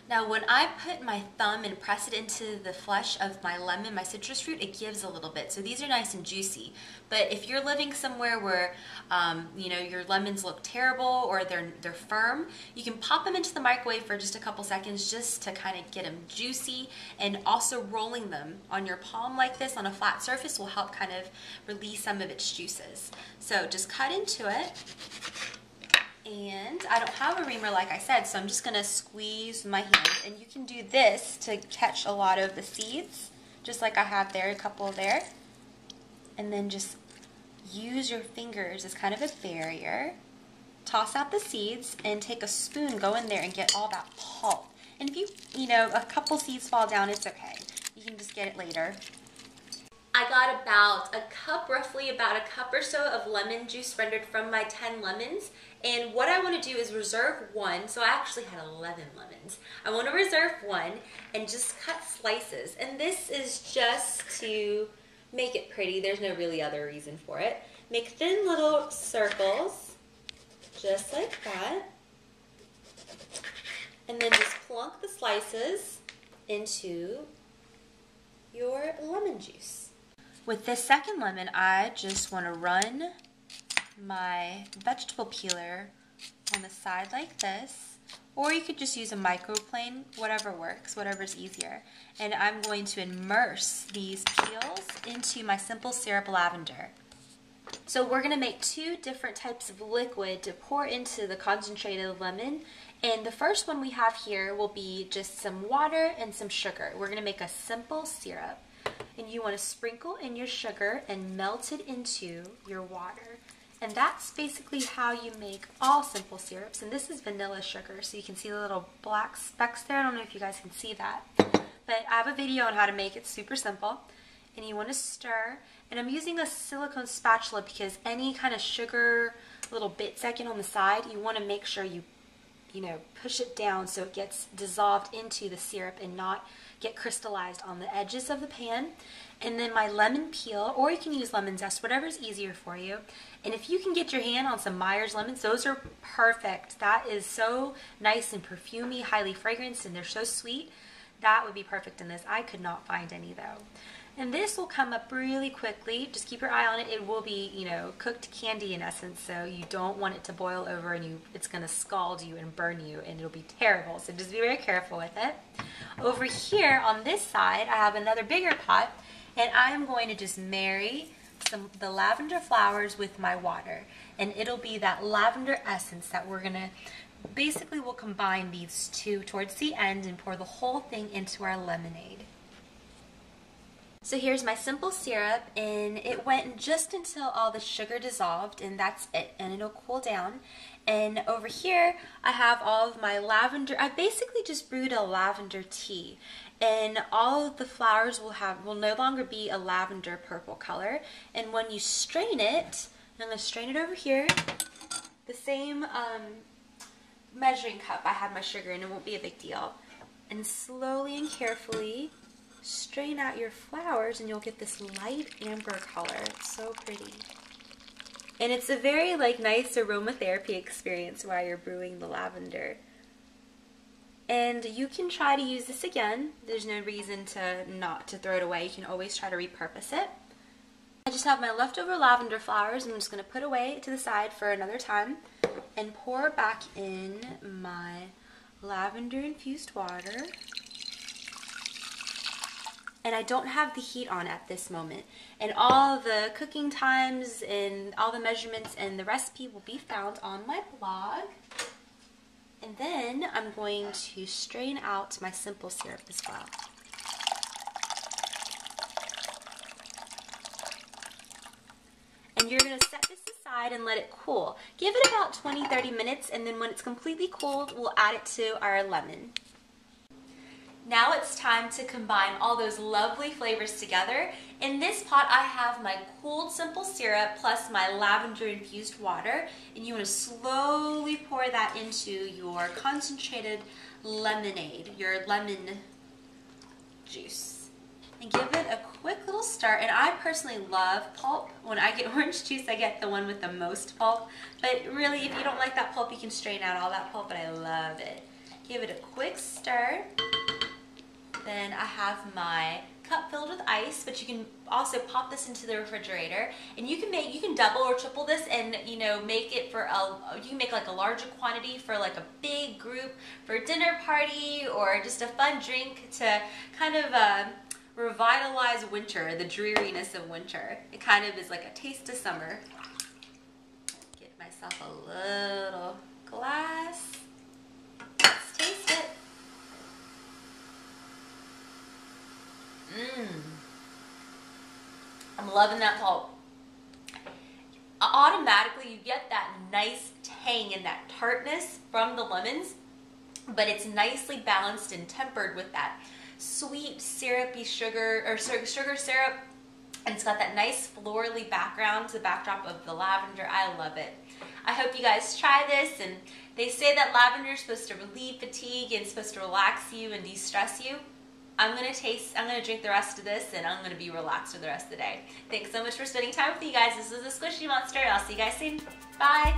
Now when I put my thumb and press it into the flesh of my lemon, my citrus fruit, it gives a little bit. So these are nice and juicy. But if you're living somewhere where you know, your lemons look terrible or they're firm, you can pop them into the microwave for just a couple seconds just to kind of get them juicy, and also rolling them on your palm like this on a flat surface will help kind of release some of its juices. So just cut into it. And I don't have a reamer like I said, so I'm just going to squeeze my hands. And you can do this to catch a lot of the seeds, just like I have there, a couple there. And then just use your fingers as kind of a barrier. Toss out the seeds and take a spoon, go in there and get all that pulp. And if you know, a couple seeds fall down, it's okay. You can just get it later. I got about a cup, roughly about a cup or so of lemon juice rendered from my 10 lemons. And what I want to do is reserve one. So I actually had 11 lemons. I want to reserve one and just cut slices. And this is just to make it pretty. There's no really other reason for it. Make thin little circles, just like that. And then just plunk the slices into your lemon juice. With this second lemon, I just want to run my vegetable peeler on the side like this, or you could just use a microplane, whatever works, whatever's easier. And I'm going to immerse these peels into my simple syrup lavender. So we're going to make two different types of liquid to pour into the concentrated lemon. And the first one we have here will be just some water and some sugar. We're going to make a simple syrup. And you want to sprinkle in your sugar and melt it into your water. And that's basically how you make all simple syrups. And this is vanilla sugar, so you can see the little black specks there. I don't know if you guys can see that. But I have a video on how to make it super simple. And you want to stir. And I'm using a silicone spatula because any kind of sugar little bits that get on the side, you want to make sure you push it down so it gets dissolved into the syrup and not get crystallized on the edges of the pan. And then my lemon peel, or you can use lemon zest, whatever's easier for you. And if you can get your hand on some Myers lemons, those are perfect. That is so nice and perfumey, highly fragranced, and they're so sweet. That would be perfect in this. I could not find any though. And this will come up really quickly. Just keep your eye on it. It will be, cooked candy in essence, so you don't want it to boil over and it's going to scald you and burn you, and it'll be terrible. So just be very careful with it. Over here on this side, I have another bigger pot, and I'm going to just marry the lavender flowers with my water. And it'll be that lavender essence that we're going to, basically we'll combine these two towards the end and pour the whole thing into our lemonade. So here's my simple syrup, and it went just until all the sugar dissolved, and that's it, and it'll cool down. And over here I have all of my lavender. I basically just brewed a lavender tea, and all of the flowers will no longer be a lavender purple color. And when you strain it, I'm going to strain it over here, the same measuring cup I had my sugar in, it won't be a big deal. And slowly and carefully strain out your flowers, and you'll get this light amber color. It's so pretty. And it's a very nice aromatherapy experience while you're brewing the lavender. And you can try to use this again. There's no reason not to throw it away. You can always try to repurpose it. I just have my leftover lavender flowers. I'm just going to put away to the side for another time and pour back in my lavender infused water. And I don't have the heat on at this moment. And all the cooking times and all the measurements and the recipe will be found on my blog. And then I'm going to strain out my simple syrup as well. And you're going to set this aside and let it cool. Give it about 20-30 minutes, and then when it's completely cooled, we'll add it to our lemon. Now it's time to combine all those lovely flavors together. In this pot I have my cooled simple syrup plus my lavender infused water, and you want to slowly pour that into your concentrated lemonade, your lemon juice. And give it a quick little stir. And I personally love pulp. When I get orange juice, I get the one with the most pulp. But really, if you don't like that pulp, you can strain out all that pulp, but I love it. Give it a quick stir. Then I have my cup filled with ice, but you can also pop this into the refrigerator, and you can double or triple this, and you know, make it for you can make like a larger quantity for like a big group, for a dinner party, or just a fun drink to kind of revitalize winter, the dreariness of winter. It kind of is like a taste of summer. Get myself a little glass. Let's taste it. I'm loving that salt. Automatically you get that nice tang and that tartness from the lemons, but it's nicely balanced and tempered with that sweet syrupy sugar, or sugar syrup, and it's got that nice florally background, the backdrop of the lavender. I love it. I hope you guys try this, and they say that lavender is supposed to relieve fatigue and supposed to relax you and de-stress you. I'm gonna drink the rest of this, and I'm gonna be relaxed for the rest of the day. Thanks so much for spending time with me, guys. This is the Squishy Monster. I'll see you guys soon. Bye.